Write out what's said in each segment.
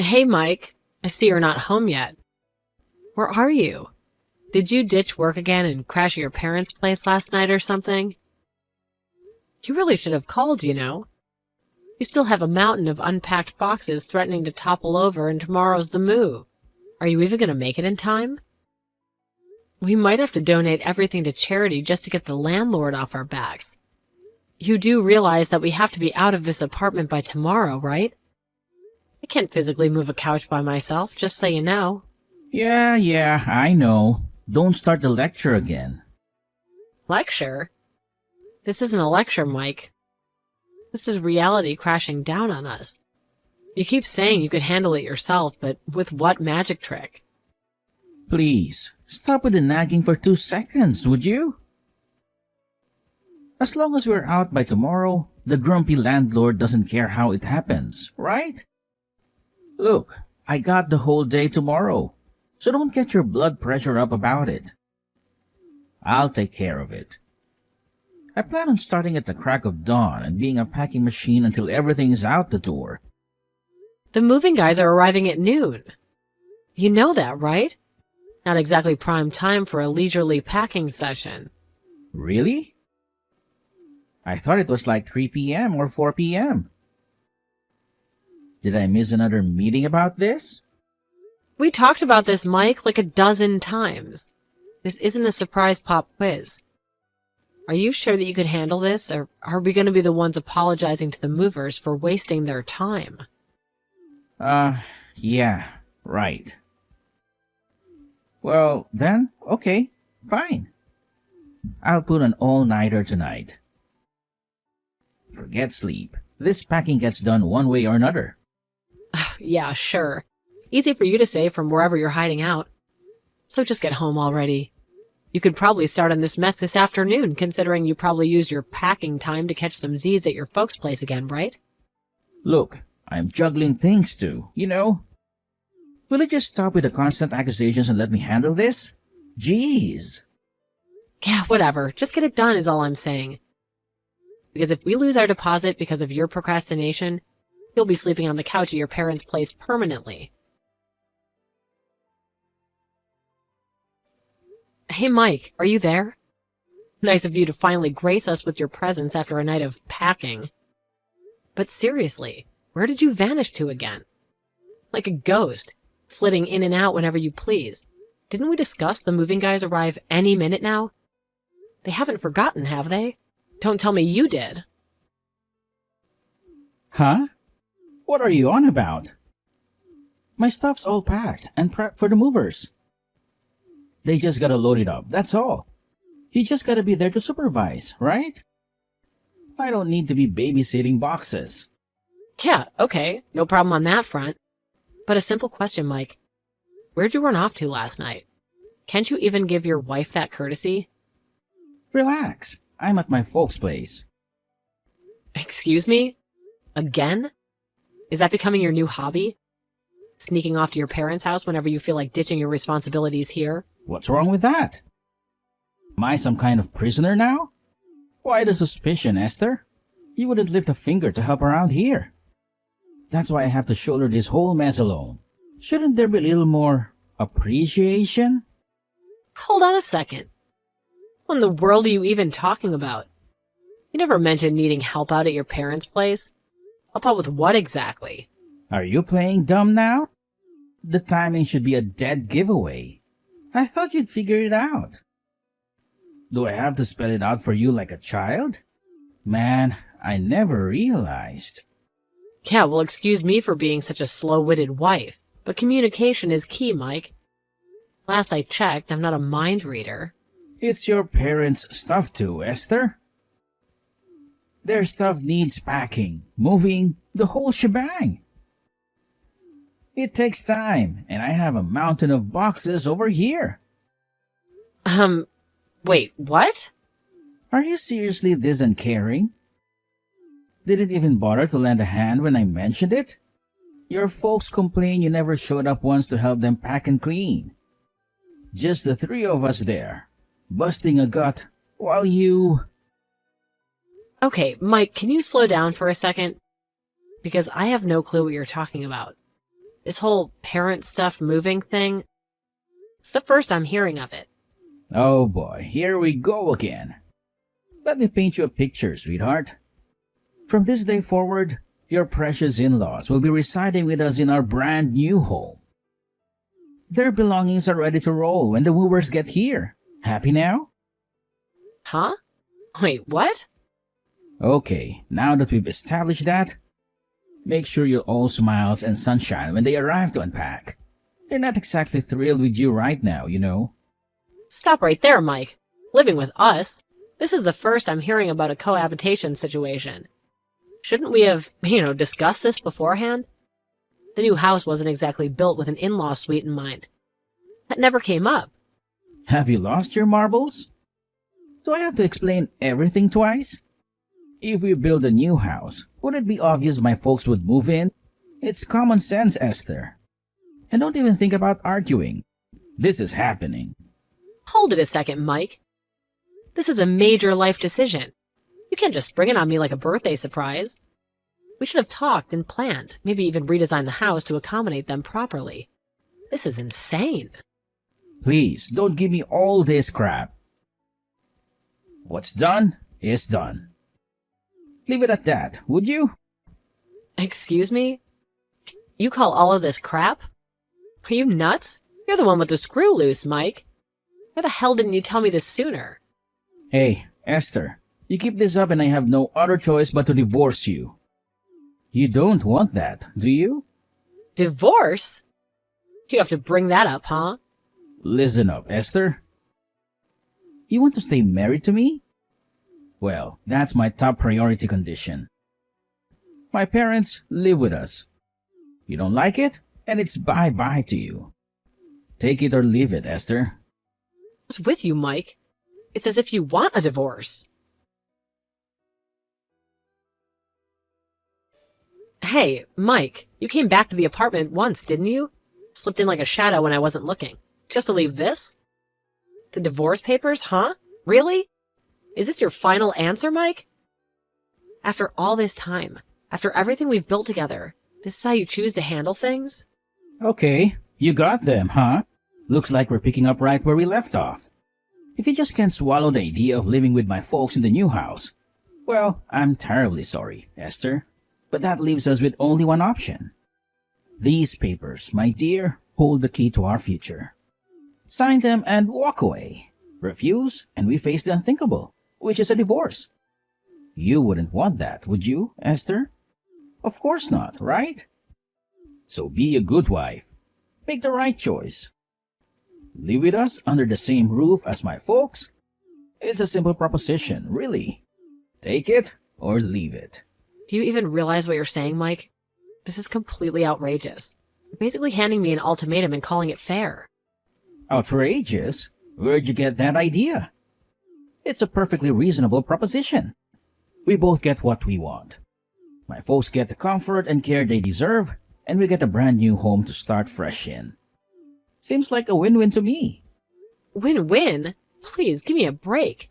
Hey, Mike. I see you're not home yet. Where are you? Did you ditch work again and crash at your parents' place last night or something? You really should have called, you know. You still have a mountain of unpacked boxes threatening to topple over, and tomorrow's the move. Are you even going to make it in time? We might have to donate everything to charity just to get the landlord off our backs. You do realize that we have to be out of this apartment by tomorrow, right? I can't physically move a couch by myself, just so you know. Yeah, I know. Don't start the lecture again. Lecture? This isn't a lecture, Mike. This is reality crashing down on us. You keep saying you could handle it yourself, but with what magic trick? Please, stop with the nagging for 2 seconds, would you? As long as we're out by tomorrow, the grumpy landlord doesn't care how it happens, right? Look, I got the whole day tomorrow, so don't get your blood pressure up about it. I'll take care of it. I plan on starting at the crack of dawn and being a packing machine until everything is out the door. The moving guys are arriving at noon. You know that, right? Not exactly prime time for a leisurely packing session. Really? I thought it was like 3 p.m. or 4 p.m. Did I miss another meeting about this? We talked about this, Mike, like a dozen times. This isn't a surprise pop quiz. Are you sure that you could handle this, or are we going to be the ones apologizing to the movers for wasting their time? Yeah, right. Well, then, okay, fine. I'll put an all-nighter tonight. Forget sleep. This packing gets done one way or another. Yeah, sure. Easy for you to say from wherever you're hiding out. So just get home already. You could probably start on this mess this afternoon, considering you probably used your packing time to catch some Z's at your folks' place again, right? Look, I'm juggling things too, you know. Will you just stop with the constant accusations and let me handle this? Jeez. Yeah, whatever. Just get it done is all I'm saying. Because if we lose our deposit because of your procrastination, you'll be sleeping on the couch at your parents' place permanently. Hey, Mike, are you there? Nice of you to finally grace us with your presence after a night of packing. But seriously, where did you vanish to again? Like a ghost, flitting in and out whenever you please. Didn't we discuss the moving guys arrive any minute now? They haven't forgotten, have they? Don't tell me you did. Huh? What are you on about? My stuff's all packed and prepped for the movers. They just gotta load it up, that's all. You just gotta be there to supervise, right? I don't need to be babysitting boxes. Yeah, okay, no problem on that front. But a simple question, Mike. Where'd you run off to last night? Can't you even give your wife that courtesy? Relax, I'm at my folks' place. Excuse me? Again? Is that becoming your new hobby? Sneaking off to your parents' house whenever you feel like ditching your responsibilities here? What's wrong with that? Am I some kind of prisoner now? Why the suspicion, Esther? You wouldn't lift a finger to help around here. That's why I have to shoulder this whole mess alone. Shouldn't there be a little more appreciation? Hold on a second. What in the world are you even talking about? You never mentioned needing help out at your parents' place. Help out with what exactly? Are you playing dumb now? The timing should be a dead giveaway. I thought you'd figure it out. Do I have to spell it out for you like a child? Man, I never realized. Yeah, well, excuse me for being such a slow-witted wife, but communication is key, Mike. Last I checked, I'm not a mind reader. It's your parents' stuff too, Esther. Their stuff needs packing, moving, the whole shebang. It takes time, and I have a mountain of boxes over here. Wait, what? Are you seriously this uncaring? Didn't even bother to lend a hand when I mentioned it? Your folks complain you never showed up once to help them pack and clean. Just the three of us there, busting a gut, while you... Okay, Mike, can you slow down for a second? Because I have no clue what you're talking about. This whole parent stuff moving thing, it's the first I'm hearing of it. Oh boy, here we go again. Let me paint you a picture, sweetheart. From this day forward, your precious in-laws will be residing with us in our brand new home. Their belongings are ready to roll when the wooers get here. Happy now? Huh? Wait, what? Okay, now that we've established that, make sure you're all smiles and sunshine when they arrive to unpack. They're not exactly thrilled with you right now, you know. Stop right there, Mike. Living with us? This is the first I'm hearing about a cohabitation situation. Shouldn't we have, discussed this beforehand? The new house wasn't exactly built with an in-law suite in mind. That never came up. Have you lost your marbles? Do I have to explain everything twice? If we build a new house, would it be obvious my folks would move in? It's common sense, Esther. And don't even think about arguing. This is happening. Hold it a second, Mike. This is a major life decision. You can't just spring it on me like a birthday surprise. We should have talked and planned, maybe even redesigned the house to accommodate them properly. This is insane. Please, don't give me all this crap. What's done is done. Leave it at that, would you? Excuse me? You call all of this crap? Are you nuts? You're the one with the screw loose, Mike. Why the hell didn't you tell me this sooner? Hey, Esther, you keep this up and I have no other choice but to divorce you. You don't want that, do you? Divorce? You have to bring that up, huh? Listen up, Esther. You want to stay married to me? Well, that's my top priority condition. My parents live with us. You don't like it, and it's bye-bye to you. Take it or leave it, Esther. What's with you, Mike? It's as if you want a divorce. Hey, Mike, you came back to the apartment once, didn't you? Slipped in like a shadow when I wasn't looking. Just to leave this? The divorce papers, huh? Really? Is this your final answer, Mike? After all this time, after everything we've built together, this is how you choose to handle things? Okay, you got them, huh? Looks like we're picking up right where we left off. If you just can't swallow the idea of living with my folks in the new house, well, I'm terribly sorry, Esther. But that leaves us with only one option. These papers, my dear, hold the key to our future. Sign them and walk away. Refuse, and we face the unthinkable, which is a divorce. You wouldn't want that, would you, Esther? Of course not, right? So be a good wife. Make the right choice. Live with us under the same roof as my folks. It's a simple proposition, really. Take it or leave it. Do you even realize what you're saying, Mike? This is completely outrageous. You're basically handing me an ultimatum and calling it fair. Outrageous? Where'd you get that idea? It's a perfectly reasonable proposition. We both get what we want. My folks get the comfort and care they deserve, and we get a brand new home to start fresh in. Seems like a win-win to me. Win-win? Please, give me a break.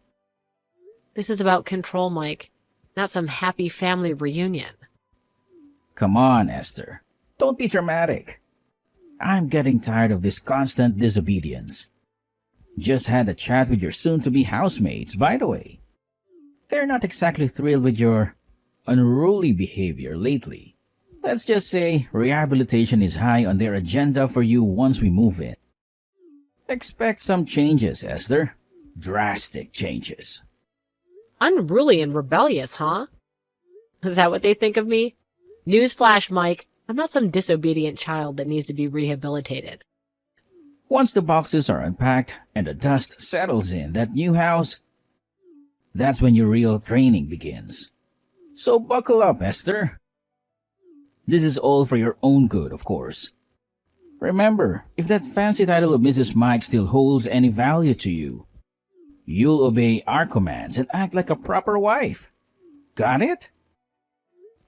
This is about control, Mike, not some happy family reunion. Come on, Esther. Don't be dramatic. I'm getting tired of this constant disobedience. Just had a chat with your soon-to-be housemates, by the way. They're not exactly thrilled with your unruly behavior lately. Let's just say rehabilitation is high on their agenda for you once we move in. Expect some changes, Esther. Drastic changes. Unruly and rebellious, huh? Is that what they think of me? Newsflash, Mike. I'm not some disobedient child that needs to be rehabilitated. Once the boxes are unpacked and the dust settles in that new house, that's when your real training begins. So buckle up, Esther. This is all for your own good, of course. Remember, if that fancy title of Mrs. Mike still holds any value to you, you'll obey our commands and act like a proper wife. Got it?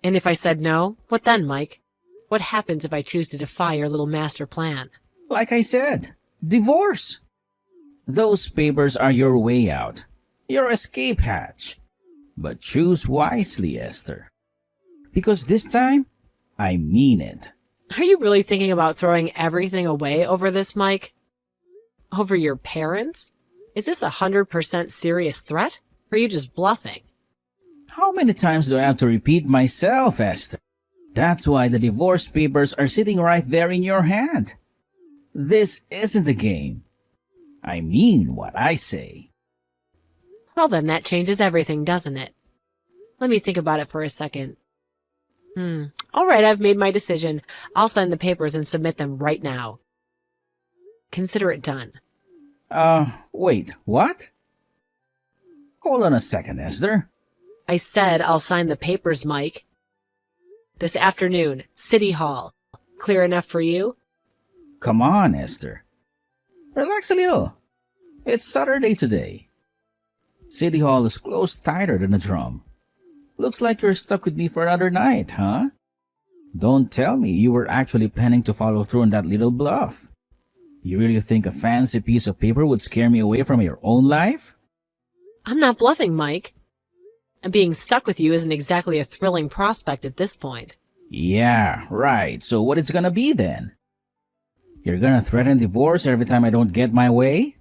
And if I said no, what then, Mike? What happens if I choose to defy your little master plan? Like I said, divorce. Those papers are your way out, your escape hatch. But choose wisely, Esther. Because this time, I mean it. Are you really thinking about throwing everything away over this, Mike? Over your parents? Is this 100% serious threat? Or are you just bluffing? How many times do I have to repeat myself, Esther? That's why the divorce papers are sitting right there in your hand. This isn't a game. I mean what I say. Well, then that changes everything, doesn't it? Let me think about it for a second. All right, I've made my decision. I'll sign the papers and submit them right now. Consider it done. Wait, what? Hold on a second, Esther. I said I'll sign the papers, Mike. This afternoon, City Hall. Clear enough for you? Come on, Esther. Relax a little. It's Saturday today. City Hall is closed tighter than a drum. Looks like you're stuck with me for another night, huh? Don't tell me you were actually planning to follow through on that little bluff. You really think a fancy piece of paper would scare me away from your own life? I'm not bluffing, Mike. And being stuck with you isn't exactly a thrilling prospect at this point. Yeah, right. So what it's gonna be then? You're gonna threaten divorce every time I don't get my way?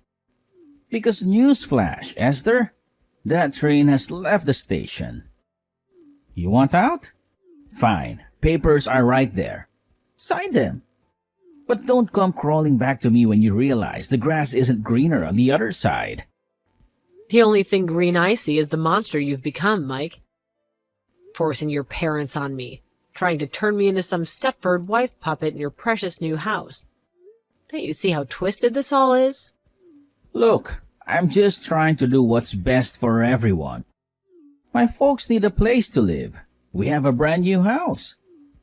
Because newsflash, Esther, that train has left the station. You want out? Fine, papers are right there. Sign them. But don't come crawling back to me when you realize the grass isn't greener on the other side. The only thing green I see is the monster you've become, Mike. Forcing your parents on me, trying to turn me into some Stepford wife puppet in your precious new house. Don't you see how twisted this all is? Look, I'm just trying to do what's best for everyone. My folks need a place to live. We have a brand new house.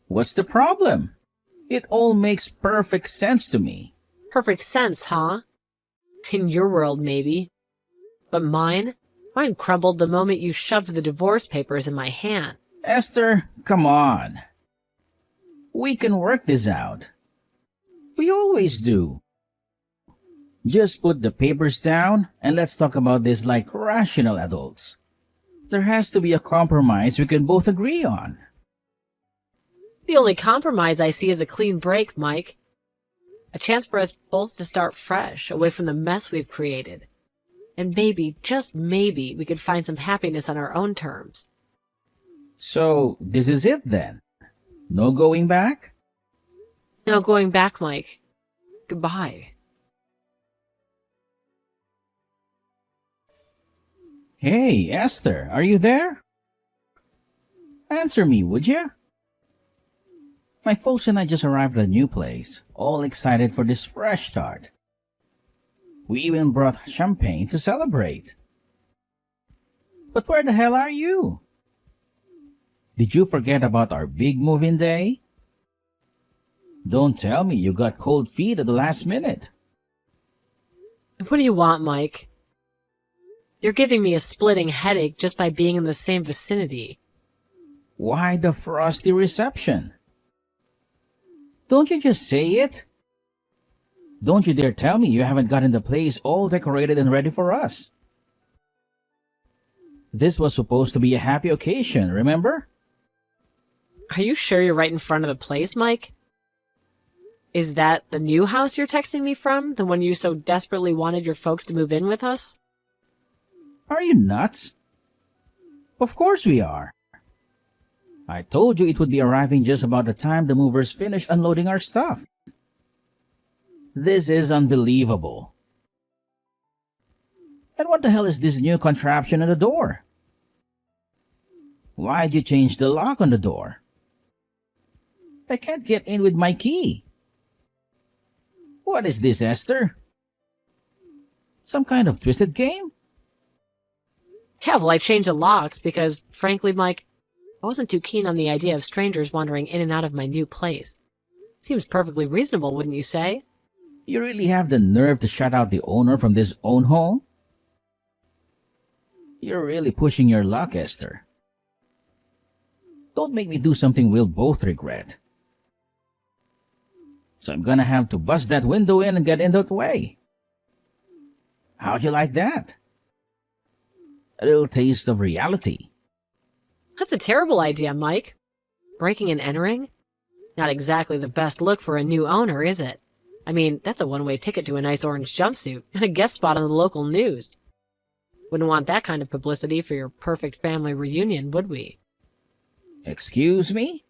What's the problem? It all makes perfect sense to me. Perfect sense, huh? In your world, maybe. But mine crumbled the moment you shoved the divorce papers in my hand. Esther, come on. We can work this out. We always do. Just put the papers down and let's talk about this like rational adults. There has to be a compromise we can both agree on. The only compromise I see is a clean break, Mike. A chance for us both to start fresh, away from the mess we've created. And maybe, just maybe, we could find some happiness on our own terms. So, this is it then? No going back? No going back, Mike. Goodbye. Hey, Esther, are you there? Answer me, would you? My folks and I just arrived at a new place, all excited for this fresh start. We even brought champagne to celebrate. But where the hell are you? Did you forget about our big move-in day? Don't tell me you got cold feet at the last minute. What do you want, Mike? You're giving me a splitting headache just by being in the same vicinity. Why the frosty reception? Don't you just say it? Don't you dare tell me you haven't gotten the place all decorated and ready for us. This was supposed to be a happy occasion, remember? Are you sure you're right in front of the place, Mike? Is that the new house you're texting me from? The one you so desperately wanted your folks to move in with us? Are you nuts? Of course we are. I told you it would be arriving just about the time the movers finish unloading our stuff. This is unbelievable. And what the hell is this new contraption at the door? Why'd you change the lock on the door? I can't get in with my key. What is this, Esther? Some kind of twisted game? Yeah, well, I changed the locks because, frankly, Mike, I wasn't too keen on the idea of strangers wandering in and out of my new place. Seems perfectly reasonable, wouldn't you say? You really have the nerve to shut out the owner from this own home? You're really pushing your luck, Esther. Don't make me do something we'll both regret. So I'm gonna have to bust that window in and get in that way. How'd you like that? A little taste of reality. That's a terrible idea, Mike. Breaking and entering? Not exactly the best look for a new owner, is it? I mean, that's a one-way ticket to a nice orange jumpsuit and a guest spot on the local news. Wouldn't want that kind of publicity for your perfect family reunion, would we? Excuse me?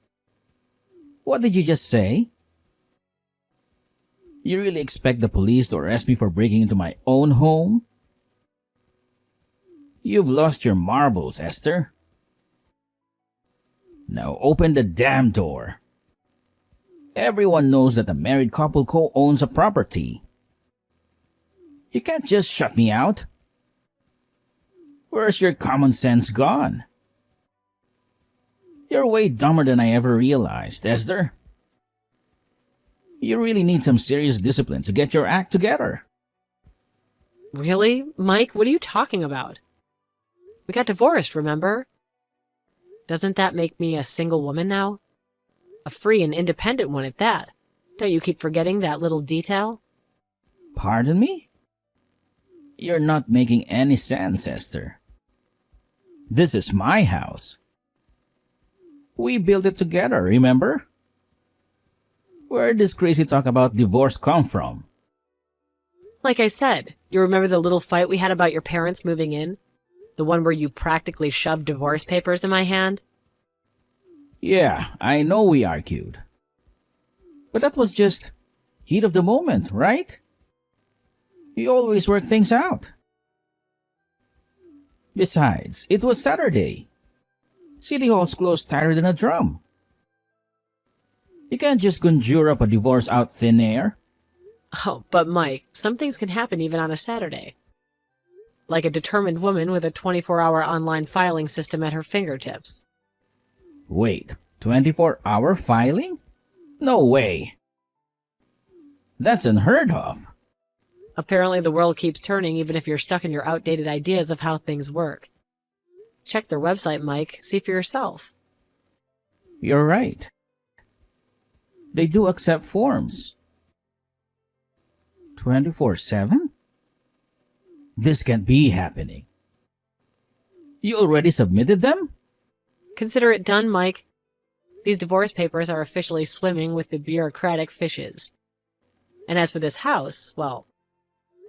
What did you just say? You really expect the police to arrest me for breaking into my own home? You've lost your marbles, Esther. Now open the damn door. Everyone knows that a married couple co-owns a property. You can't just shut me out. Where's your common sense gone? You're way dumber than I ever realized, Esther. You really need some serious discipline to get your act together. Really? Mike, what are you talking about? We got divorced, remember? Doesn't that make me a single woman now? A free and independent one at that. Don't you keep forgetting that little detail? Pardon me? You're not making any sense, Esther. This is my house. We built it together, remember? Where did this crazy talk about divorce come from? Like I said, you remember the little fight we had about your parents moving in? The one where you practically shoved divorce papers in my hand? Yeah, I know we argued. But that was just heat of the moment, right? We always work things out. Besides, it was Saturday. City Hall's closed tighter than a drum. You can't just conjure up a divorce out thin air. Oh, but Mike, some things can happen even on a Saturday. Like a determined woman with a 24-hour online filing system at her fingertips. Wait, 24-hour filing? No way. That's unheard of. Apparently the world keeps turning even if you're stuck in your outdated ideas of how things work. Check their website, Mike. See for yourself. You're right. They do accept forms. 24/7? This can't be happening. You already submitted them? Consider it done, Mike. These divorce papers are officially swimming with the bureaucratic fishes. And as for this house, well,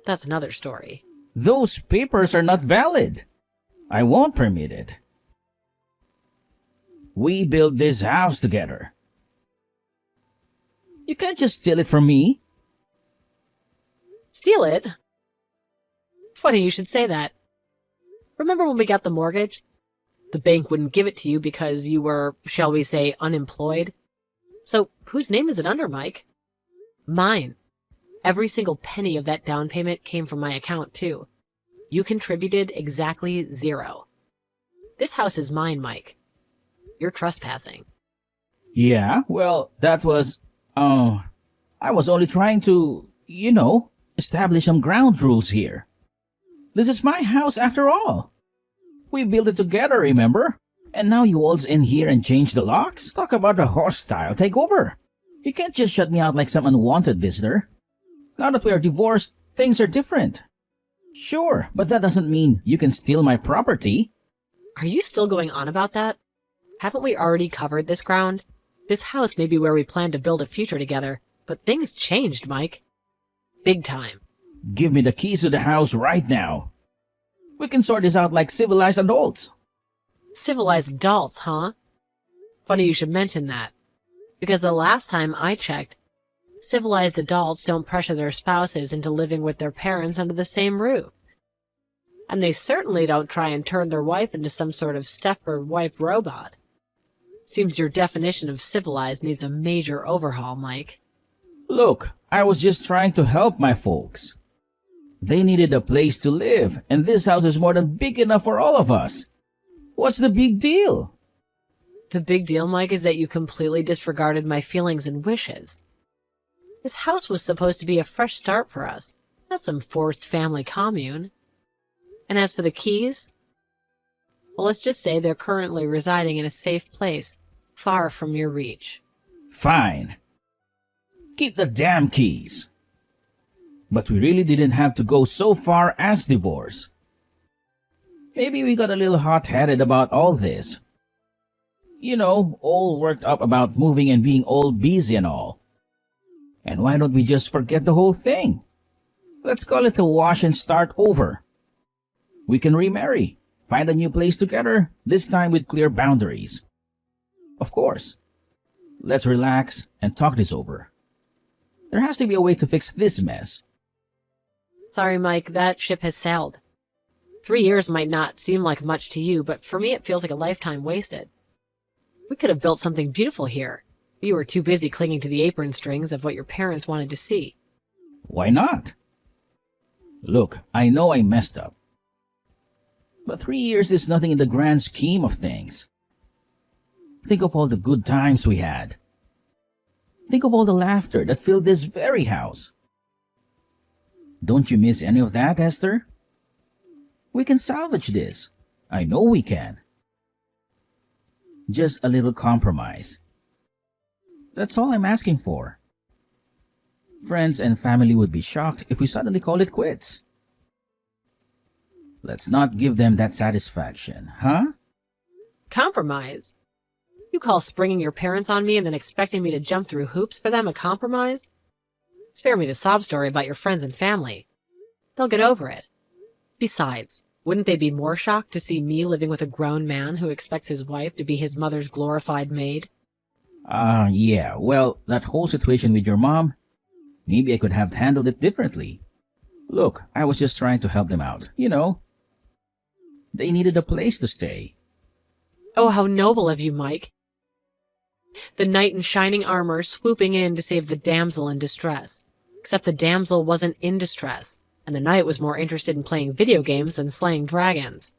that's another story. Those papers are not valid. I won't permit it. We built this house together. You can't just steal it from me. Steal it? Funny you should say that. Remember when we got the mortgage? The bank wouldn't give it to you because you were, shall we say, unemployed. So whose name is it under, Mike? Mine. Every single penny of that down payment came from my account, too. You contributed exactly 0. This house is mine, Mike. You're trespassing. Yeah, well, that was... I was only trying to, establish some ground rules here. This is my house after all. We built it together, remember? And now you waltz in here and change the locks? Talk about a hostile takeover. You can't just shut me out like some unwanted visitor. Now that we are divorced, things are different. Sure, but that doesn't mean you can steal my property. Are you still going on about that? Haven't we already covered this ground? This house may be where we plan to build a future together, but things changed, Mike. Big time. Give me the keys to the house right now. We can sort this out like civilized adults. Civilized adults, huh? Funny you should mention that. Because the last time I checked, civilized adults don't pressure their spouses into living with their parents under the same roof. And they certainly don't try and turn their wife into some sort of Stepford wife robot. Seems your definition of civilized needs a major overhaul, Mike. Look, I was just trying to help my folks. They needed a place to live, and this house is more than big enough for all of us. What's the big deal? The big deal, Mike, is that you completely disregarded my feelings and wishes. This house was supposed to be a fresh start for us, not some forced family commune. And as for the keys, well, let's just say they're currently residing in a safe place, far from your reach. Fine. Keep the damn keys. But we really didn't have to go so far as divorce. Maybe we got a little hot-headed about all this. You know, all worked up about moving and being all busy and all. And why don't we just forget the whole thing? Let's call it a wash and start over. We can remarry, find a new place together, this time with clear boundaries. Of course. Let's relax and talk this over. There has to be a way to fix this mess. Sorry, Mike, that ship has sailed. 3 years might not seem like much to you, but for me it feels like a lifetime wasted. We could have built something beautiful here. You were too busy clinging to the apron strings of what your parents wanted to see. Why not? Look, I know I messed up. But 3 years is nothing in the grand scheme of things. Think of all the good times we had. Think of all the laughter that filled this very house. Don't you miss any of that, Esther? We can salvage this. I know we can. Just a little compromise. That's all I'm asking for. Friends and family would be shocked if we suddenly called it quits. Let's not give them that satisfaction, huh? Compromise? You call springing your parents on me and then expecting me to jump through hoops for them a compromise? Spare me the sob story about your friends and family. They'll get over it. Besides, wouldn't they be more shocked to see me living with a grown man who expects his wife to be his mother's glorified maid? Yeah, well, that whole situation with your mom, maybe I could have handled it differently. Look, I was just trying to help them out, you know. They needed a place to stay. Oh, how noble of you, Mike. The knight in shining armor swooping in to save the damsel in distress. Except the damsel wasn't in distress, and the knight was more interested in playing video games than slaying dragons.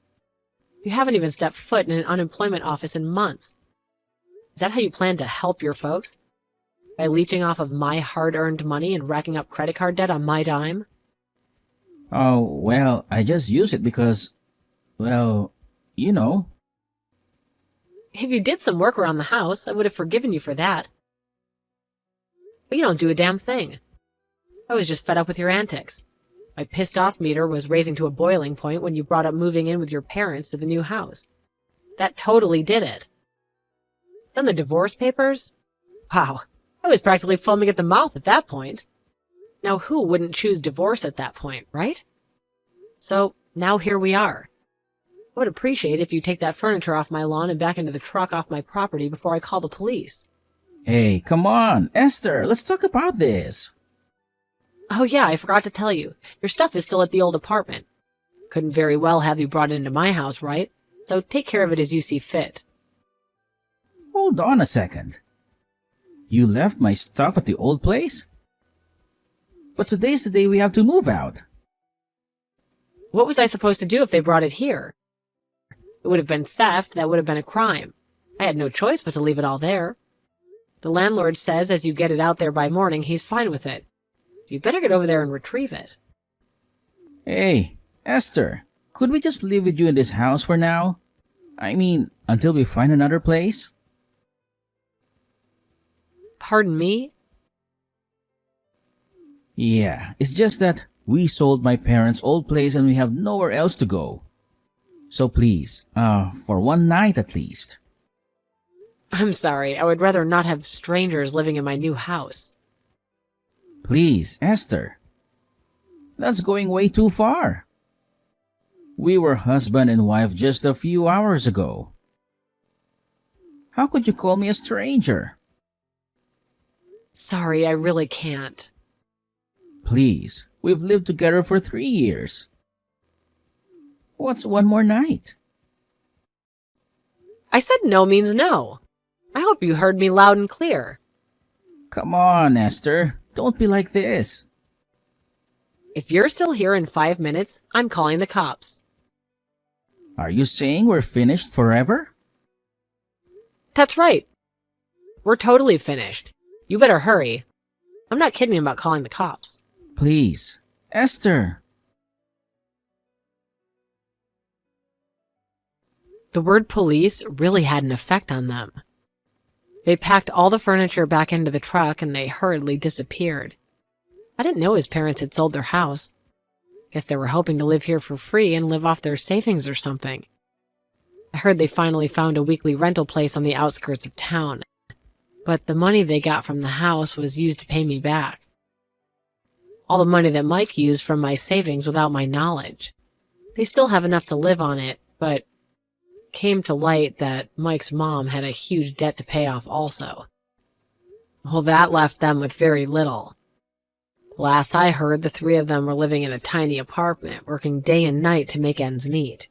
You haven't even stepped foot in an unemployment office in months. Is that how you plan to help your folks? By leeching off of my hard-earned money and racking up credit card debt on my dime? Oh, well, I just use it because, well, you know. If you did some work around the house, I would have forgiven you for that. But you don't do a damn thing. I was just fed up with your antics. My pissed-off meter was raising to a boiling point when you brought up moving in with your parents to the new house. That totally did it. Then the divorce papers? Wow, I was practically foaming at the mouth at that point. Now who wouldn't choose divorce at that point, right? So, now here we are. I would appreciate if you take that furniture off my lawn and back into the truck off my property before I call the police. Hey, come on, Esther, let's talk about this. Oh yeah, I forgot to tell you. Your stuff is still at the old apartment. Couldn't very well have you brought it into my house, right? So take care of it as you see fit. Hold on a second. You left my stuff at the old place? But today's the day we have to move out. What was I supposed to do if they brought it here? It would have been theft, that would have been a crime. I had no choice but to leave it all there. The landlord says as you get it out there by morning, he's fine with it. So you better get over there and retrieve it. Hey, Esther, could we just live with you in this house for now? I mean, until we find another place? Pardon me? Yeah, it's just that we sold my parents' old place and we have nowhere else to go. So please, for one night at least. I'm sorry, I would rather not have strangers living in my new house. Please, Esther. That's going way too far. We were husband and wife just a few hours ago. How could you call me a stranger? Sorry, I really can't. Please, we've lived together for 3 years. What's one more night? I said no means no. I hope you heard me loud and clear. Come on, Esther. Don't be like this. If you're still here in 5 minutes, I'm calling the cops. Are you saying we're finished forever? That's right. We're totally finished. You better hurry. I'm not kidding about calling the cops. Please, Esther. The word police really had an effect on them. They packed all the furniture back into the truck and they hurriedly disappeared. I didn't know his parents had sold their house. Guess they were hoping to live here for free and live off their savings or something. I heard they finally found a weekly rental place on the outskirts of town, but the money they got from the house was used to pay me back. All the money that Mike used from my savings without my knowledge. They still have enough to live on it, but it came to light that Mike's mom had a huge debt to pay off also. Well, that left them with very little. Last I heard, the three of them were living in a tiny apartment, working day and night to make ends meet.